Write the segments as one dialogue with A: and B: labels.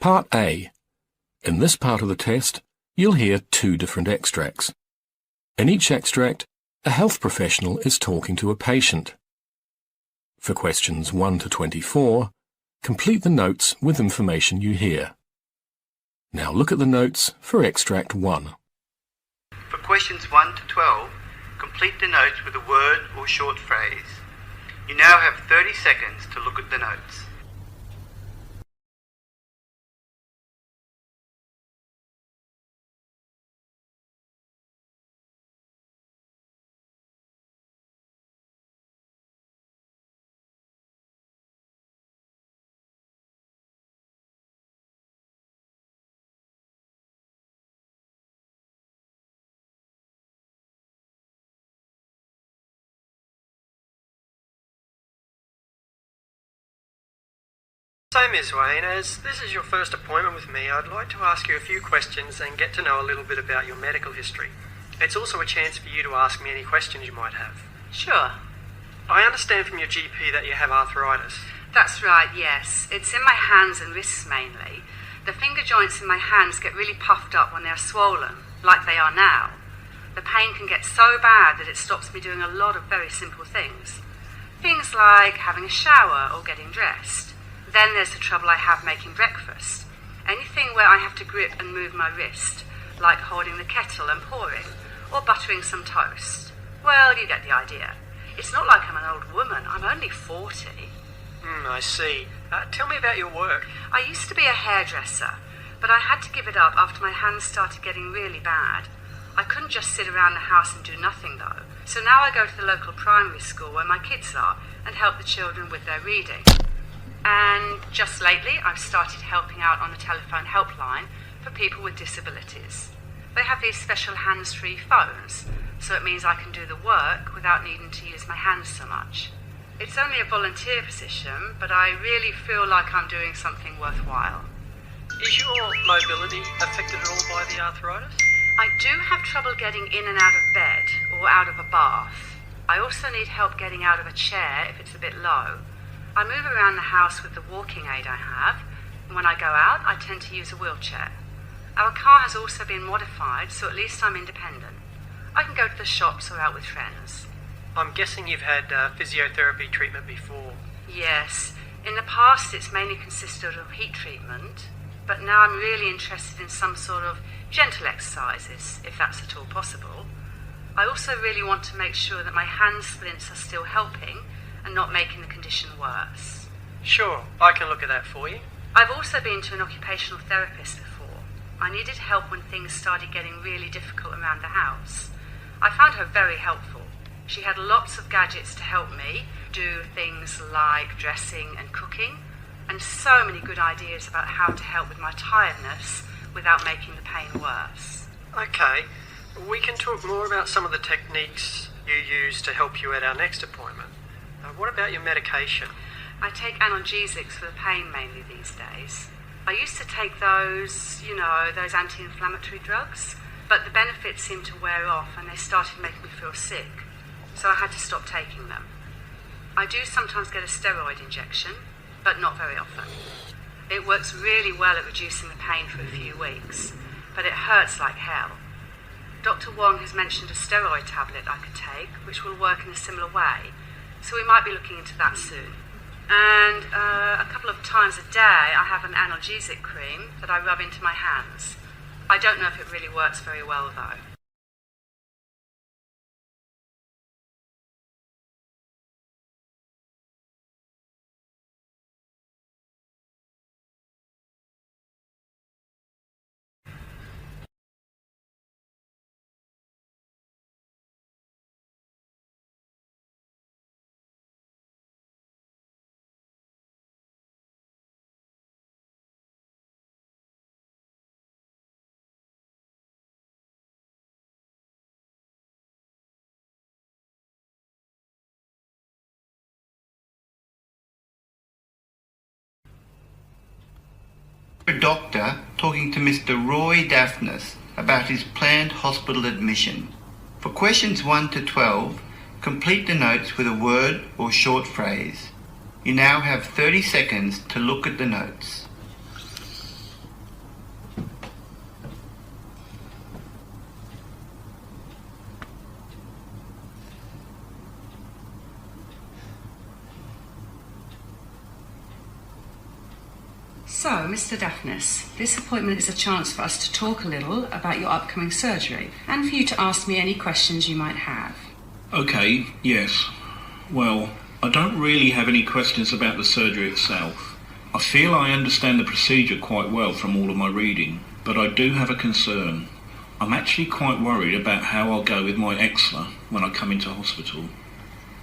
A: Part A. In this part of the test, you'll hear two different extracts. In each extract, a health professional is talking to a patient. For questions 1 to 24, complete the notes with information you hear. Now look at the notes for extract 1.
B: For questions 1 to 12, complete the notes with a word or short phrase. You now have 30 seconds to look at the notes.
C: So, Ms. Wayne, as this is your first appointment with me, I'd like to ask you a few questions and get to know a little bit about your medical history. It's also a chance for you to ask me any questions you might have.
D: Sure.
C: I understand from your GP that you have arthritis.
D: That's right, yes. It's in my hands and wrists mainly. The finger joints in my hands get really puffed up when they're swollen, like they are now. The pain can get so bad that it stops me doing a lot of very simple things. Things like having a shower or getting dressed. Then there's the trouble I have making breakfast. Anything where I have to grip and move my wrist, like holding the kettle and pouring, or buttering some toast. Well, you get the idea. It's not like I'm an old woman. I'm only 40.
C: I see. Tell me about your work.
D: I used to be a hairdresser, but I had to give it up after my hands started getting really bad. I couldn't just sit around the house and do nothing, though. So now I go to the local primary school where my kids are and help the children with their reading. And just lately, I've started helping out on a telephone helpline for people with disabilities. They have these special hands-free phones, so it means I can do the work without needing to use my hands so much. It's only a volunteer position, but I really feel like I'm doing something worthwhile.
C: Is your mobility affected at all by the arthritis?
D: I do have trouble getting in and out of bed or out of a bath. I also need help getting out of a chair if it's a bit low. I move around the house with the walking aid I have, and when I go out, I tend to use a wheelchair. Our car has also been modified, so at least I'm independent. I can go to the shops or out with friends.
C: I'm guessing you've had physiotherapy treatment before.
D: Yes. In the past, it's mainly consisted of heat treatment, but now I'm really interested in some sort of gentle exercises, if that's at all possible. I also really want to make sure that my hand splints are still helping, and not making the condition worse.
C: Sure, I can look at that for you.
D: I've also been to an occupational therapist before. I needed help when things started getting really difficult around the house. I found her very helpful. She had lots of gadgets to help me do things like dressing and cooking, and so many good ideas about how to help with my tiredness without making the pain worse.
C: Okay, we can talk more about some of the techniques you use to help you at our next appointment. What about your medication?
D: I take analgesics for the pain mainly these days. I used to take those, those anti-inflammatory drugs, but the benefits seemed to wear off and they started making me feel sick, so I had to stop taking them. I do sometimes get a steroid injection, but not very often. It works really well at reducing the pain for a few weeks, but it hurts like hell. Dr. Wong has mentioned a steroid tablet I could take, which will work in a similar way, so we might be looking into that soon. And a couple of times a day I have an analgesic cream that I rub into my hands. I don't know if it really works very well though.
B: A doctor talking to Mr. Roy Daphnis about his planned hospital admission. For questions 1 to 12, complete the notes with a word or short phrase. You now have 30 seconds to look at the notes.
D: So, Mr. Daphnis, this appointment is a chance for us to talk a little about your upcoming surgery and for you to ask me any questions you might have.
E: Okay, yes. Well, I don't really have any questions about the surgery itself. I feel I understand the procedure quite well from all of my reading, but I do have a concern. I'm actually quite worried about how I'll go with my eczema when I come into hospital.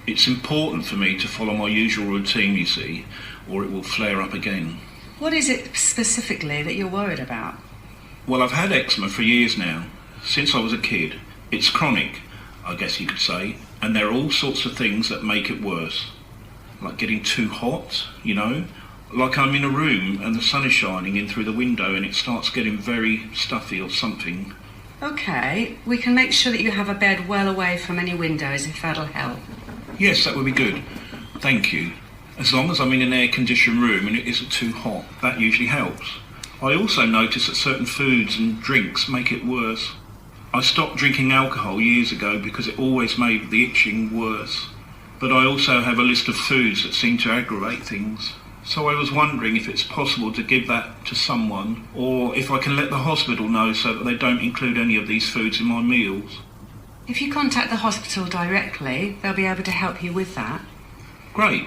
E: It's important for me to follow my usual routine, you see, or it will flare up again.
D: What is it specifically that you're worried about?
E: Well, I've had eczema for years now, since I was a kid. It's chronic, I guess you could say, and there are all sorts of things that make it worse. Like getting too hot, you know? Like I'm in a room and the sun is shining in through the window and it starts getting very stuffy or something.
D: Okay, we can make sure that you have a bed well away from any windows if that'll help.
E: Yes, that would be good. Thank you. As long as I'm in an air-conditioned room and it isn't too hot, that usually helps. I also notice that certain foods and drinks make it worse. I stopped drinking alcohol years ago because it always made the itching worse. But I also have a list of foods that seem to aggravate things. So I was wondering if it's possible to give that to someone, or if I can let the hospital know so that they don't include any of these foods in my meals.
D: If you contact the hospital directly, they'll be able to help you with that.
E: Great.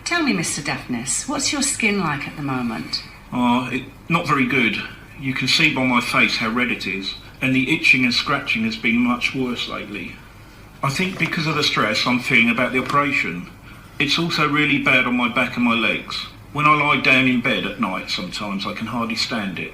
D: Tell me, Mr. Daphnis, what's your skin like at the moment?
E: Not very good. You can see by my face how red it is, and the itching and scratching has been much worse lately. I think because of the stress I'm feeling about the operation. It's also really bad on my back and my legs. When I lie down in bed at night sometimes I can hardly stand it.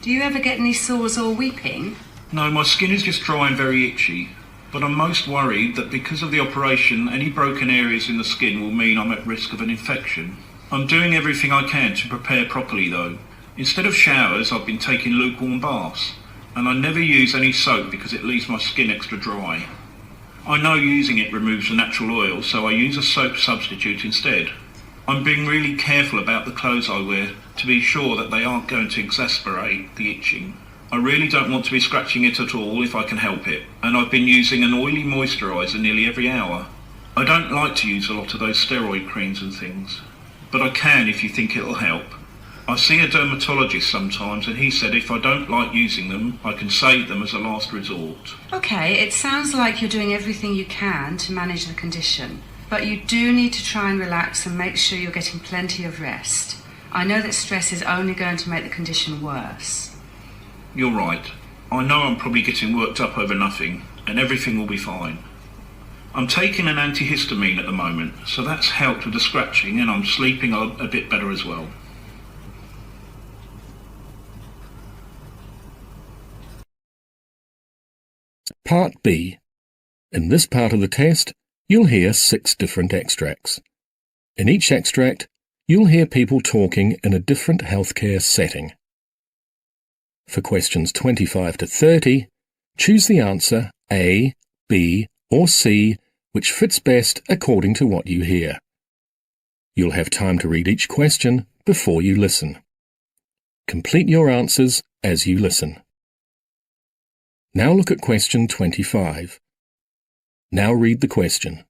D: Do you ever get any sores or weeping?
E: No, my skin is just dry and very itchy. But I'm most worried that because of the operation, any broken areas in the skin will mean I'm at risk of an infection. I'm doing everything I can to prepare properly though. Instead of showers, I've been taking lukewarm baths. And I never use any soap because it leaves my skin extra dry. I know using it removes the natural oil, so I use a soap substitute instead. I'm being really careful about the clothes I wear to be sure that they aren't going to exacerbate the itching. I really don't want to be scratching it at all if I can help it, and I've been using an oily moisturiser nearly every hour. I don't like to use a lot of those steroid creams and things, but I can if you think it'll help. I see a dermatologist sometimes and he said if I don't like using them, I can save them as a last resort.
D: Okay, it sounds like you're doing everything you can to manage the condition, but you do need to try and relax and make sure you're getting plenty of rest. I know that stress is only going to make the condition worse.
E: You're right. I know I'm probably getting worked up over nothing, and everything will be fine. I'm taking an antihistamine at the moment, so that's helped with the scratching and I'm sleeping a bit better as well.
A: Part B. In this part of the test, you'll hear 6 different extracts. In each extract, you'll hear people talking in a different healthcare setting. For questions 25 to 30, choose the answer A, B, or C, which fits best according to what you hear. You'll have time to read each question before you listen. Complete your answers as you listen. Now look at question 25. Now read the question.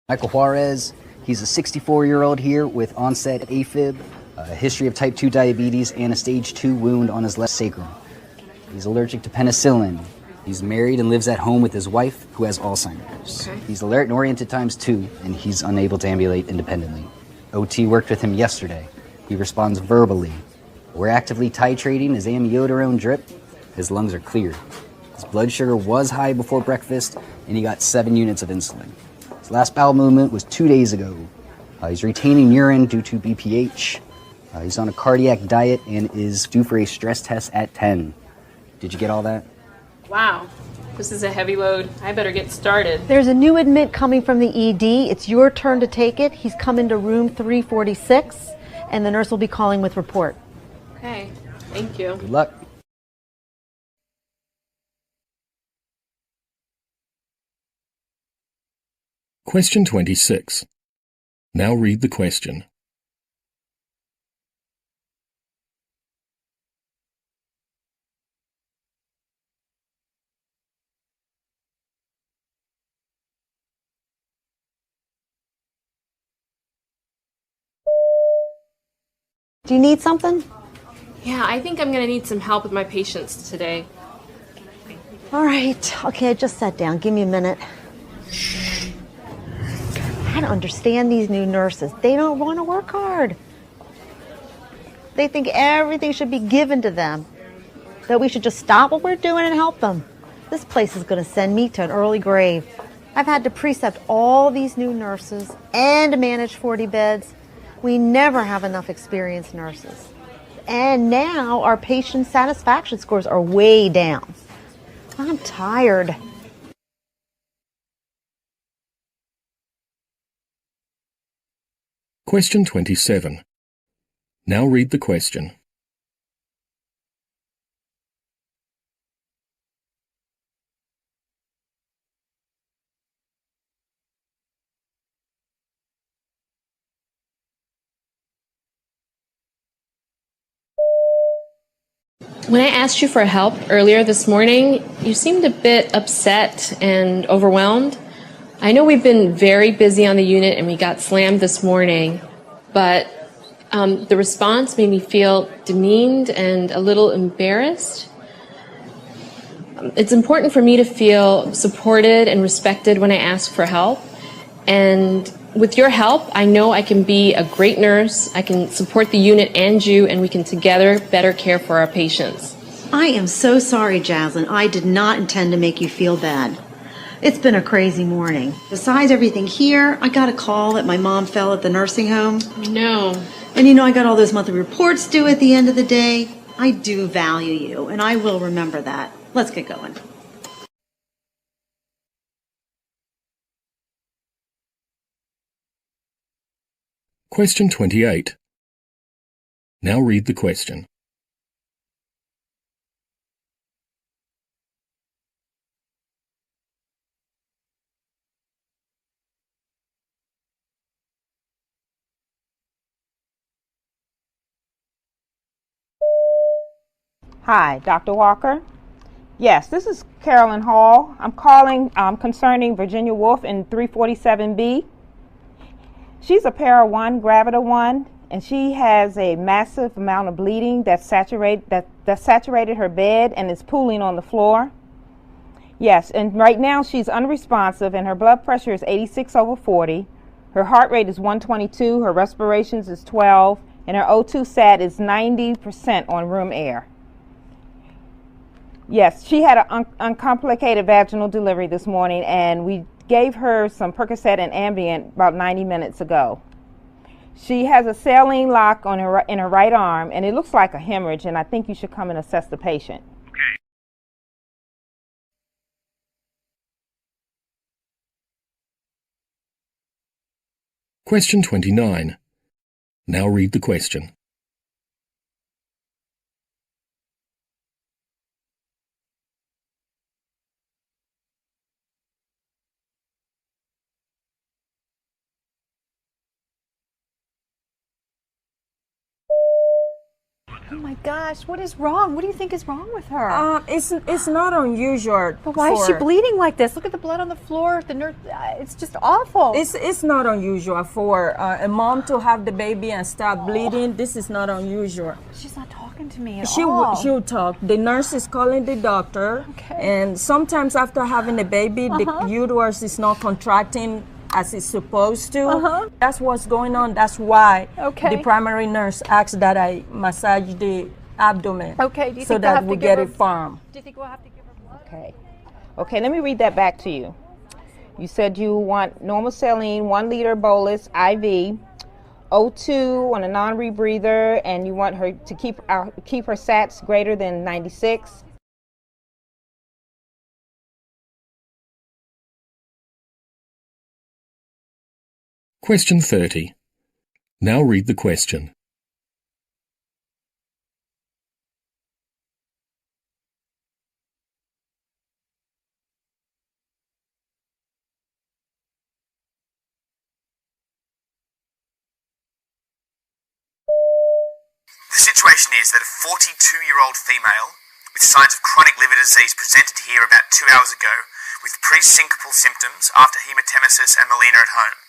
F: Michael Juarez, he's a 64-year-old here with onset AFib, a history of type 2 diabetes, and a stage 2 wound on his left sacrum. He's allergic to penicillin. He's married and lives at home with his wife, who has Alzheimer's. Okay. He's alert and oriented times 2, and he's unable to ambulate independently. OT worked with him yesterday. He responds verbally. We're actively titrating his amiodarone drip. His lungs are clear. His blood sugar was high before breakfast, and he got 7 units of insulin. His last bowel movement was 2 days ago. He's retaining urine due to BPH. He's on a cardiac diet and is due for a stress test at 10. Did you get all that?
G: Wow, this is a heavy load. I better get started.
H: There's a new admit coming from the ED. It's your turn to take it. He's come into room 346, and the nurse will be calling with report.
G: Okay, thank you.
F: Good luck.
A: Question 26. Now read the question.
H: Do you need something?
G: Yeah, I think I'm going to need some help with my patients today.
H: All right. Okay, I just sat down. Give me a minute. I don't understand these new nurses. They don't want to work hard. They think everything should be given to them. That we should just stop what we're doing and help them. This place is going to send me to an early grave. I've had to precept all these new nurses and manage 40 beds. We never have enough experienced nurses. And now our patient satisfaction scores are way down. I'm tired.
A: Question 27. Now read the question.
G: When I asked you for help earlier this morning, you seemed a bit upset and overwhelmed. I know we've been very busy on the unit and we got slammed this morning, but the response made me feel demeaned and a little embarrassed. It's important for me to feel supported and respected when I ask for help. And with your help, I know I can be a great nurse, I can support the unit and you, and we can together better care for our patients.
H: I am so sorry, Jaslyn. I did not intend to make you feel bad. It's been a crazy morning. Besides everything here, I got a call that my mom fell at the nursing home.
G: No.
H: And I got all those monthly reports due at the end of the day. I do value you, and I will remember that. Let's get going.
A: Question 28. Now read the question.
I: Hi, Dr. Walker. Yes, this is Carolyn Hall. I'm calling concerning Virginia Wolf in 347B. She's a para 1, gravida 1, and she has a massive amount of bleeding that saturated her bed and is pooling on the floor. Yes, and right now she's unresponsive and her blood pressure is 86/40. Her heart rate is 122, her respirations is 12, and her O2 sat is 90% on room air. Yes, she had an uncomplicated vaginal delivery this morning, and we gave her some Percocet and Ambien about 90 minutes ago. She has a saline lock on in her right arm, and it looks like a hemorrhage, and I think you should come and assess the patient.
A: Question 29. Now read the question.
J: Oh my gosh, what is wrong? What do you think is wrong with her?
K: It's not unusual.
J: But why is she bleeding like this? Look at the blood on the floor. The nurse, it's just awful.
K: It's not unusual for a mom to have the baby and start bleeding. This is not unusual.
J: She's not talking to me at all.
K: She'll talk. The nurse is calling the doctor, and sometimes after having the baby, the uterus is not contracting as it's supposed to. That's what's going on. That's why the primary nurse asked that I massage the abdomen.
J: Okay, do you
K: so
J: think
K: that we get it firm.
J: Do you think we'll have to give her blood?
I: Okay, let me read that back to you. You said you want normal saline, 1 liter bolus, IV, O2 on a non-rebreather, and you want her to keep her SATs greater than 96.
A: Question 30. Now read the question.
L: The situation is that a 42-year-old female with signs of chronic liver disease presented here about 2 hours ago with pre-syncopal symptoms after hematemesis and melena at home.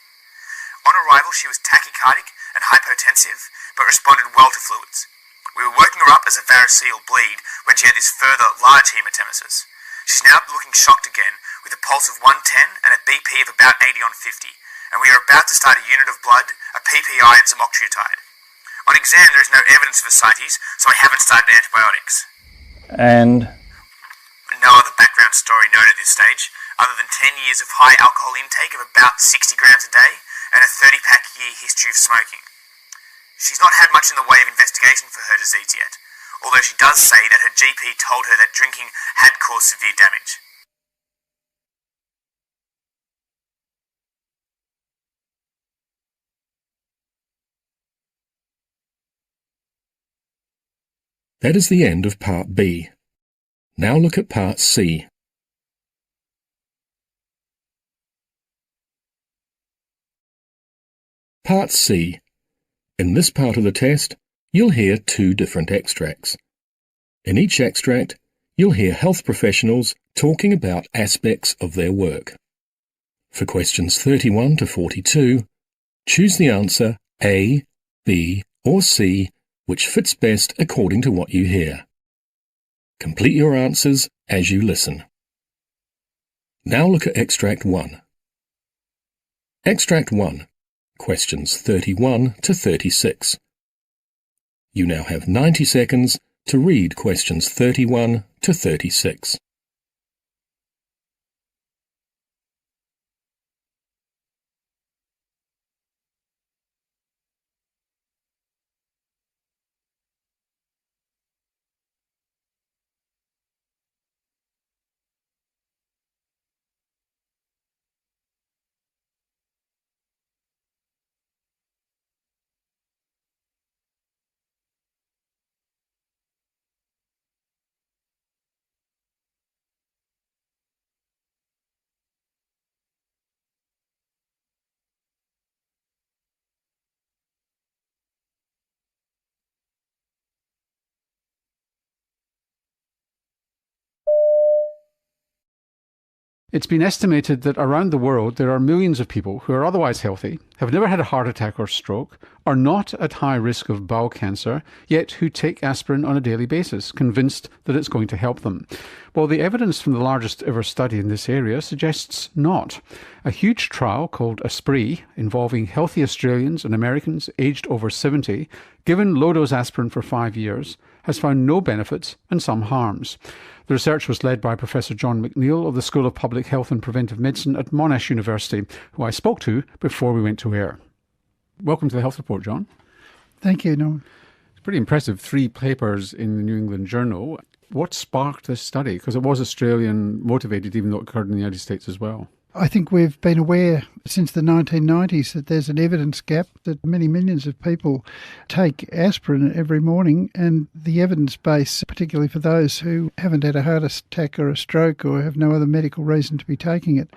L: On arrival, she was tachycardic and hypotensive, but responded well to fluids. We were working her up as a variceal bleed when she had this further large hematemesis. She's now looking shocked again, with a pulse of 110 and a BP of about 80 on 50, and we are about to start a unit of blood, a PPI and some octreotide. On exam there is no evidence of ascites, so I haven't started antibiotics.
E: And
L: No other background story known at this stage, other than 10 years of high alcohol intake of about 60 grams a day, and a 30-pack a year history of smoking. She's not had much in the way of investigation for her disease yet, although she does say that her GP told her that drinking had caused severe damage.
A: That is the end of Part B. Now look at Part C. Part C. In this part of the test, you'll hear two different extracts. In each extract, you'll hear health professionals talking about aspects of their work. For questions 31 to 42, choose the answer A, B, or C, which fits best according to what you hear. Complete your answers as you listen. Now look at Extract 1. Extract 1, questions 31 to 36. You now have 90 seconds to read questions 31 to 36.
M: It's been estimated that around the world there are millions of people who are otherwise healthy, have never had a heart attack or stroke, are not at high risk of bowel cancer, yet who take aspirin on a daily basis, convinced that it's going to help them. Well, the evidence from the largest ever study in this area suggests not. A huge trial called Aspirin, involving healthy Australians and Americans aged over 70, given low-dose aspirin for 5 years, has found no benefits and some harms. The research was led by Professor John McNeill of the School of Public Health and Preventive Medicine at Monash University, who I spoke to before we went to air. Welcome to the Health Report, John.
N: Thank you, Norman.
M: It's pretty impressive, 3 papers in the New England Journal. What sparked this study? Because it was Australian motivated, even though it occurred in the United States as well.
N: I think we've been aware since the 1990s that there's an evidence gap, that many millions of people take aspirin every morning, and the evidence base, particularly for those who haven't had a heart attack or a stroke or have no other medical reason to be taking it,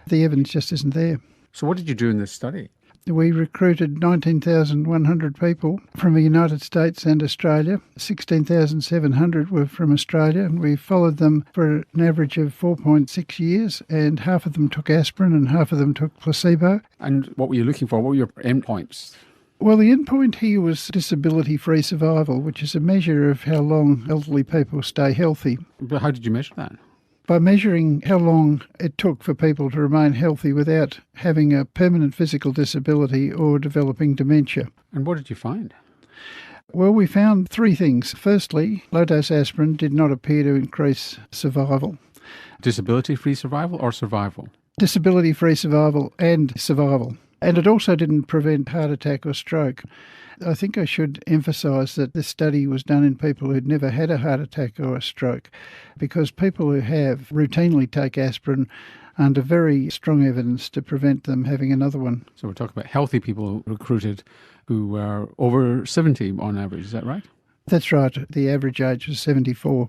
N: the evidence just isn't there.
M: So what did you do in this study?
N: We recruited 19,100 people from the United States and Australia. 16,700 were from Australia, and we followed them for an average of 4.6 years, and half of them took aspirin and half of them took placebo.
M: And what were you looking for? What were your endpoints?
N: Well, the endpoint here was disability-free survival, which is a measure of how long elderly people stay healthy.
M: But how did you measure that?
N: By measuring how long it took for people to remain healthy without having a permanent physical disability or developing dementia.
M: And what did you find?
N: Well, we found 3 things. Firstly, low-dose aspirin did not appear to increase survival.
M: Disability-free survival or survival?
N: Disability-free survival and survival. And it also didn't prevent heart attack or stroke. I think I should emphasise that this study was done in people who'd never had a heart attack or a stroke, because people who have routinely take aspirin under very strong evidence to prevent them having another one.
M: So we're talking about healthy people recruited who were over 70 on average, is that right?
N: That's right. The average age was 74.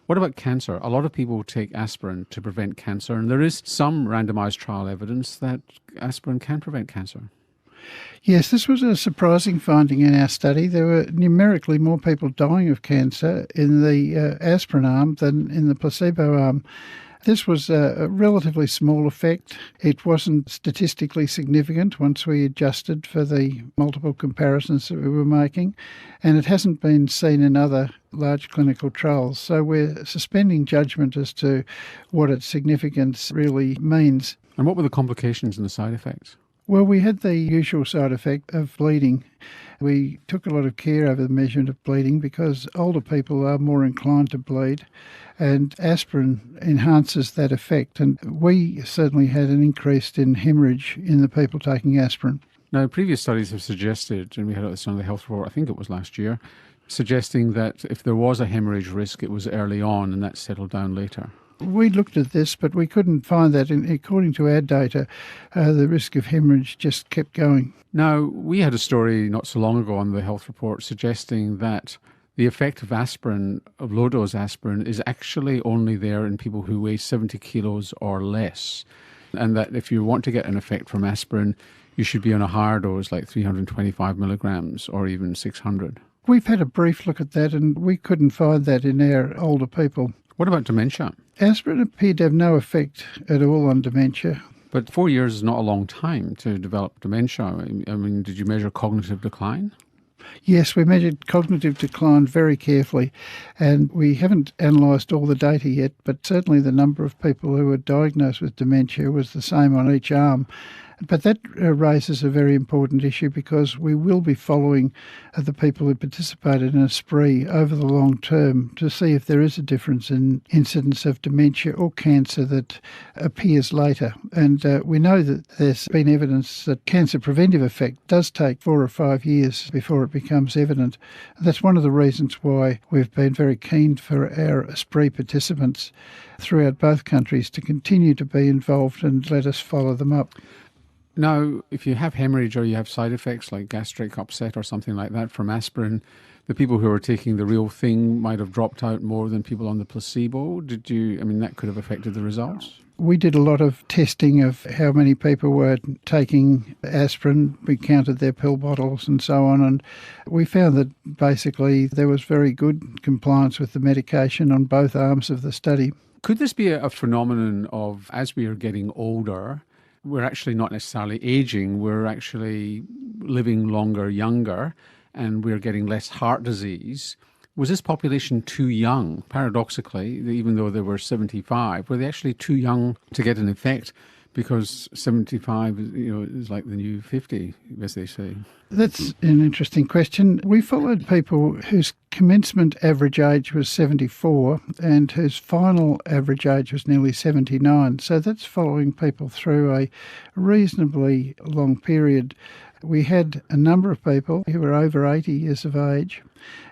M: What about cancer? A lot of people take aspirin to prevent cancer, and there is some randomised trial evidence that aspirin can prevent cancer.
N: Yes, this was a surprising finding in our study. There were numerically more people dying of cancer in the aspirin arm than in the placebo arm. This was a relatively small effect. It wasn't statistically significant once we adjusted for the multiple comparisons that we were making, and it hasn't been seen in other large clinical trials. So we're suspending judgment as to what its significance really means.
M: And what were the complications and the side effects?
N: Well, we had the usual side effect of bleeding. We took a lot of care over the measurement of bleeding because older people are more inclined to bleed, and aspirin enhances that effect. And we certainly had an increase in hemorrhage in the people taking aspirin.
M: Now, previous studies have suggested, and we had this on the health report, I think it was last year, suggesting that if there was a hemorrhage risk, it was early on and that settled down later.
N: We looked at this, but we couldn't find that. And according to our data, the risk of hemorrhage just kept going.
M: Now, we had a story not so long ago on the health report suggesting that the effect of aspirin, of low-dose aspirin, is actually only there in people who weigh 70 kilos or less, and that if you want to get an effect from aspirin, you should be on a higher dose, like 325 milligrams or even 600.
N: We've had a brief look at that, and we couldn't find that in our older people.
M: What about dementia?
N: Aspirin appeared to have no effect at all on dementia.
M: But 4 years is not a long time to develop dementia. I mean, did you measure cognitive decline?
N: Yes, we measured cognitive decline very carefully, and we haven't analysed all the data yet, but certainly the number of people who were diagnosed with dementia was the same on each arm. But that raises a very important issue because we will be following the people who participated in Aspirin over the long term to see if there is a difference in incidence of dementia or cancer that appears later. And we know that there's been evidence that cancer preventive effect does take 4 or 5 years before it becomes evident. That's one of the reasons why we've been very keen for our Aspirin participants throughout both countries to continue to be involved and let us follow them up.
M: Now, if you have hemorrhage or you have side effects like gastric upset or something like that from aspirin, the people who are taking the real thing might have dropped out more than people on the placebo. That could have affected the results?
N: We did a lot of testing of how many people were taking aspirin. We counted their pill bottles and so on, and we found that basically there was very good compliance with the medication on both arms of the study.
M: Could this be a phenomenon of, as we are getting older, we're actually not necessarily aging, we're actually living longer, younger, and we're getting less heart disease? Was this population too young, paradoxically, even though they were 75? Were they actually too young to get an effect? Because 75 is like the new 50, as they say.
N: That's an interesting question. We followed people whose commencement average age was 74 and whose final average age was nearly 79. So that's following people through a reasonably long period. We had a number of people who were over 80 years of age,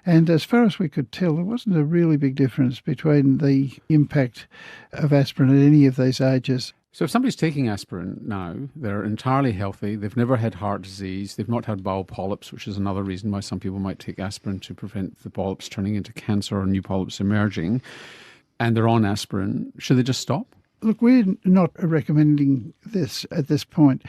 N: and as far as we could tell, there wasn't a really big difference between the impact of aspirin at any of these ages.
M: So if somebody's taking aspirin now, they're entirely healthy, they've never had heart disease, they've not had bowel polyps, which is another reason why some people might take aspirin to prevent the polyps turning into cancer or new polyps emerging, and they're on aspirin, should they just stop?
N: Look, we're not recommending this at this point.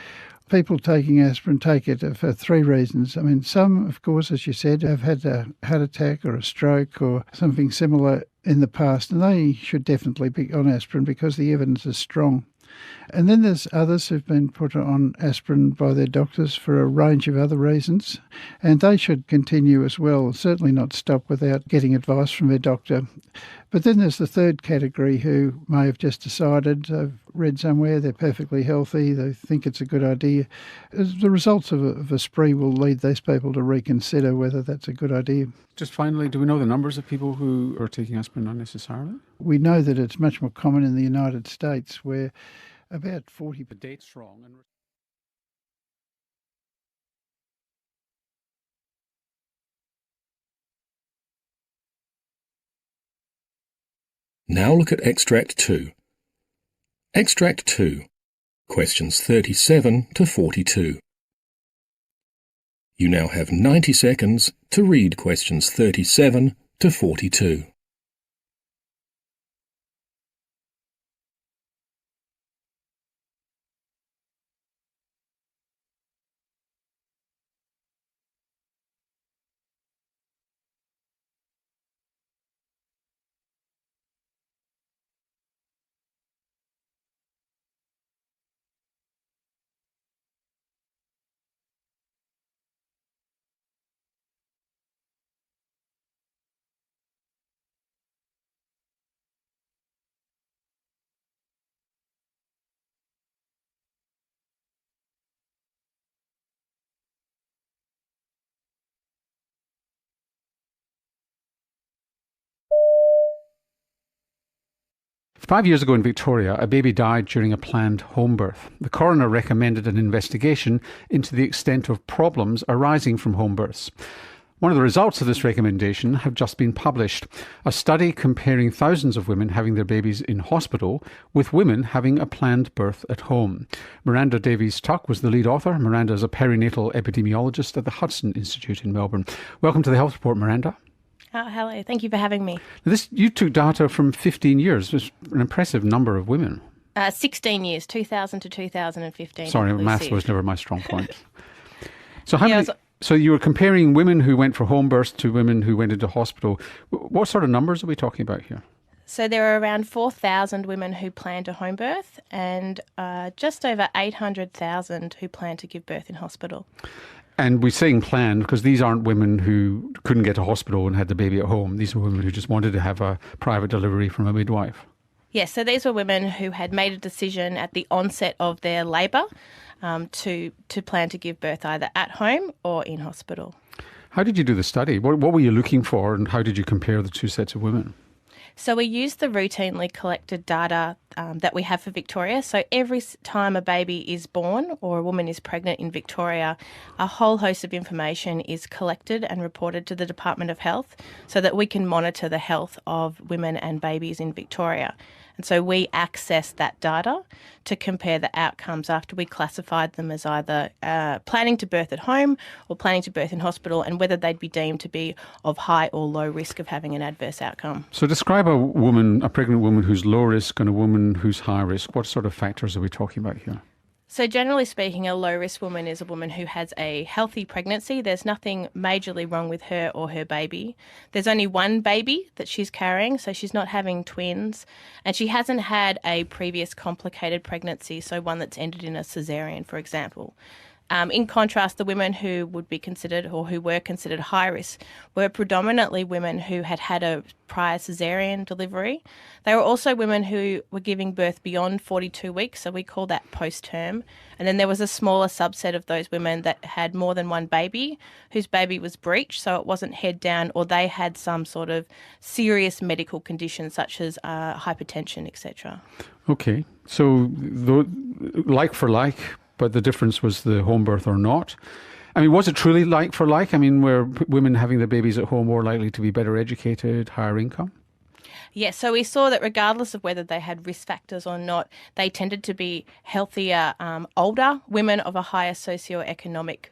N: People taking aspirin take it for 3 reasons. I mean, some, of course, as you said, have had a heart attack or a stroke or something similar in the past, and they should definitely be on aspirin because the evidence is strong. And then there's others who've been put on aspirin by their doctors for a range of other reasons, and they should continue as well, certainly not stop without getting advice from their doctor. But then there's the third category who may have just decided, they've read somewhere, they're perfectly healthy, they think it's a good idea. The results of a spree will lead these people to reconsider whether that's a good idea.
M: Just finally, do we know the numbers of people who are taking aspirin unnecessarily?
N: We know that it's much more common in the United States, where about 40...
M: The date's wrong.
A: Now look at Extract 2. Extract 2, questions 37 to 42. You now have 90 seconds to read questions 37 to 42.
M: 5 years ago in Victoria, a baby died during a planned home birth. The coroner recommended an investigation into the extent of problems arising from home births. One of the results of this recommendation have just been published. A study comparing thousands of women having their babies in hospital with women having a planned birth at home. Miranda Davies-Tuck was the lead author. Miranda is a perinatal epidemiologist at the Hudson Institute in Melbourne. Welcome to the Health Report, Miranda.
O: Oh, hello. Thank you for having me.
M: Now you took data from 15 years. It's an impressive number of women.
O: 16 years, 2000 to 2015.
M: Sorry,
O: inclusive.
M: maths was never my strong point. So you were comparing women who went for home births to women who went into hospital. What sort of numbers are we talking about here?
O: So there are around 4,000 women who planned a home birth and just over 800,000 who plan to give birth in hospital.
M: And we're saying planned because these aren't women who couldn't get to hospital and had the baby at home. These are women who just wanted to have a private delivery from a midwife.
O: Yes, so these were women who had made a decision at the onset of their labour to plan to give birth either at home or in hospital.
M: How did you do the study? What were you looking for and how did you compare the two sets of women?
O: So we use the routinely collected data that we have for Victoria. So every time a baby is born or a woman is pregnant in Victoria, a whole host of information is collected and reported to the Department of Health so that we can monitor the health of women and babies in Victoria. And so we access that data to compare the outcomes after we classified them as either planning to birth at home or planning to birth in hospital and whether they'd be deemed to be of high or low risk of having an adverse outcome.
M: So describe a pregnant woman who's low risk and a woman who's high risk. What sort of factors are we talking about here?
O: So generally speaking, a low-risk woman is a woman who has a healthy pregnancy. There's nothing majorly wrong with her or her baby. There's only one baby that she's carrying, so she's not having twins. And she hasn't had a previous complicated pregnancy, so one that's ended in a caesarean, for example. In contrast, the women who would be considered or who were considered high risk were predominantly women who had had a prior caesarean delivery. They were also women who were giving birth beyond 42 weeks, so we call that post-term. And then there was a smaller subset of those women that had more than one baby, whose baby was breech, so it wasn't head down, or they had some sort of serious medical condition such as hypertension, etc.
M: Okay, so like for like, but the difference was the home birth or not. I mean, was it truly like for like? I mean, were women having their babies at home more likely to be better educated, higher income?
O: Yes, so we saw that regardless of whether they had risk factors or not, they tended to be healthier, older women of a higher socioeconomic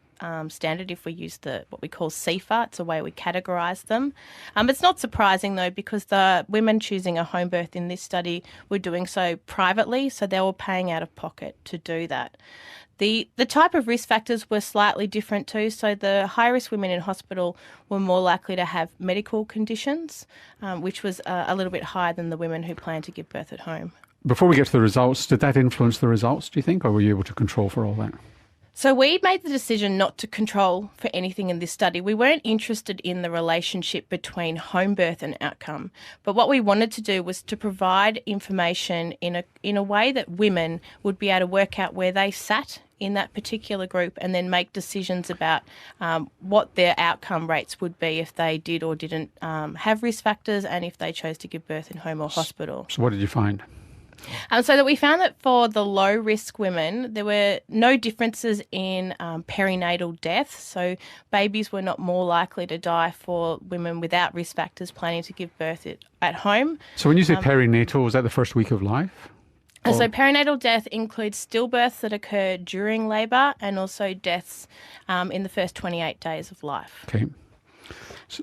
O: standard if we use what we call CFA. It's a way we categorise them. It's not surprising though because the women choosing a home birth in this study were doing so privately, so they were paying out of pocket to do that. The type of risk factors were slightly different too. So the high-risk women in hospital were more likely to have medical conditions, which was a little bit higher than the women who planned to give birth at home.
M: Before we get to the results, did that influence the results, do you think, or were you able to control for all that?
O: So we made the decision not to control for anything in this study. We weren't interested in the relationship between home birth and outcome. But what we wanted to do was to provide information in a way that women would be able to work out where they sat in that particular group and then make decisions about what their outcome rates would be if they did or didn't have risk factors and if they chose to give birth in home or hospital.
M: So what did you find?
O: So that we found that for the low-risk women, there were no differences in perinatal death. So babies were not more likely to die for women without risk factors planning to give birth at home.
M: So when you say perinatal, was that the first week of life?
O: So perinatal death includes stillbirths that occur during labour and also deaths in the first 28 days of life.
M: Okay.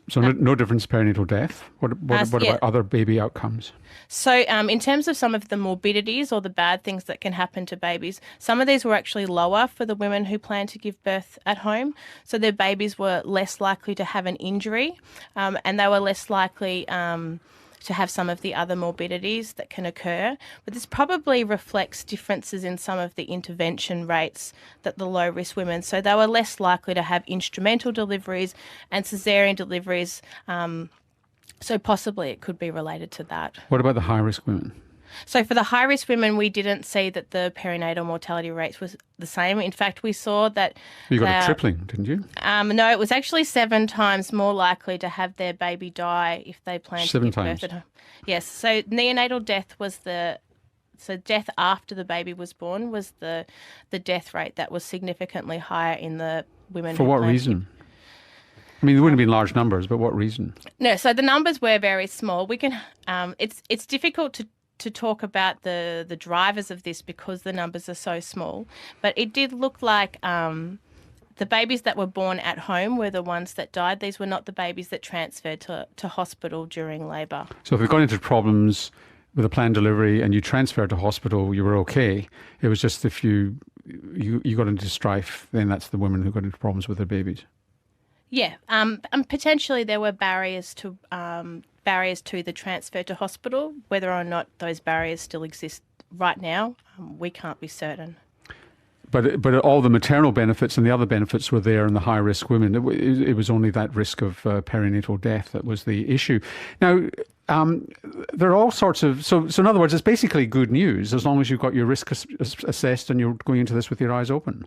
M: So no difference in perinatal death. What about other baby outcomes?
O: So in terms of some of the morbidities or the bad things that can happen to babies, some of these were actually lower for the women who plan to give birth at home. So their babies were less likely to have an injury and they were less likely to have some of the other morbidities that can occur. But this probably reflects differences in some of the intervention rates that the low-risk women, so they were less likely to have instrumental deliveries and caesarean deliveries, so possibly it could be related to that.
M: What about the high-risk women?
O: So for the high-risk women, we didn't see that the perinatal mortality rates was the same. In fact, we saw that...
M: You got a tripling, didn't you?
O: No, it was actually 7 times more likely to have their baby die if they planned to give birth at home. Yes, so neonatal death was So death after the baby was born was the death rate that was significantly higher in the women.
M: For what reason? I mean, there wouldn't have been large numbers, but what reason?
O: No, so the numbers were very small. We can. It's difficult to talk about the drivers of this because the numbers are so small. But it did look like the babies that were born at home were the ones that died. These were not the babies that transferred to hospital during labour.
M: So if we've got into problems with a planned delivery and you transferred to hospital, you were okay. It was just if you got into strife, then that's the women who got into problems with their babies.
O: Yeah, and potentially there were barriers to the transfer to hospital. Whether or not those barriers still exist right now, we can't be certain.
M: But all the maternal benefits and the other benefits were there in the high-risk women. It was only that risk of perinatal death that was the issue. Now, there are all sorts of... So in other words, it's basically good news as long as you've got your risk assessed and you're going into this with your eyes open.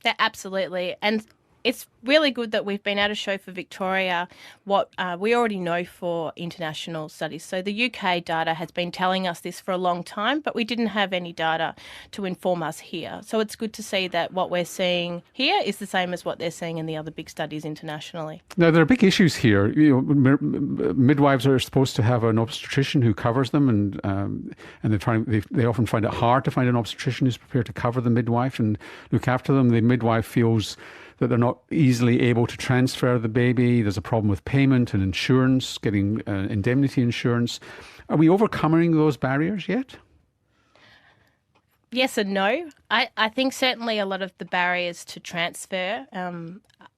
O: Yeah, absolutely. And it's really good that we've been able to show for Victoria what we already know for international studies. So the UK data has been telling us this for a long time, but we didn't have any data to inform us here. So it's good to see that what we're seeing here is the same as what they're seeing in the other big studies internationally.
M: Now, there are big issues here. Midwives are supposed to have an obstetrician who covers them, and they often find it hard to find an obstetrician who's prepared to cover the midwife and look after them. The midwife feels that they're not easily able to transfer the baby. There's a problem with payment and insurance, getting indemnity insurance. Are we overcoming those barriers yet?
O: Yes and no. I think certainly a lot of the barriers to transfer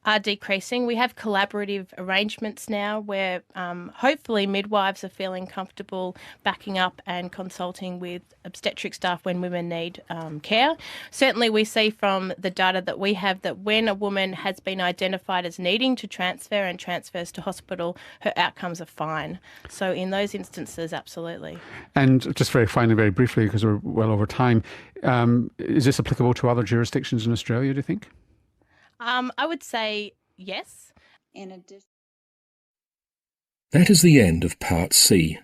O: are decreasing. We have collaborative arrangements now where hopefully midwives are feeling comfortable backing up and consulting with obstetric staff when women need care. Certainly we see from the data that we have that when a woman has been identified as needing to transfer and transfers to hospital, her outcomes are fine. So in those instances, absolutely.
M: And just very finally, very briefly, because we're well over time, is this applicable to other jurisdictions in Australia, do you think?
O: I would say yes.
A: That is the end of Part C.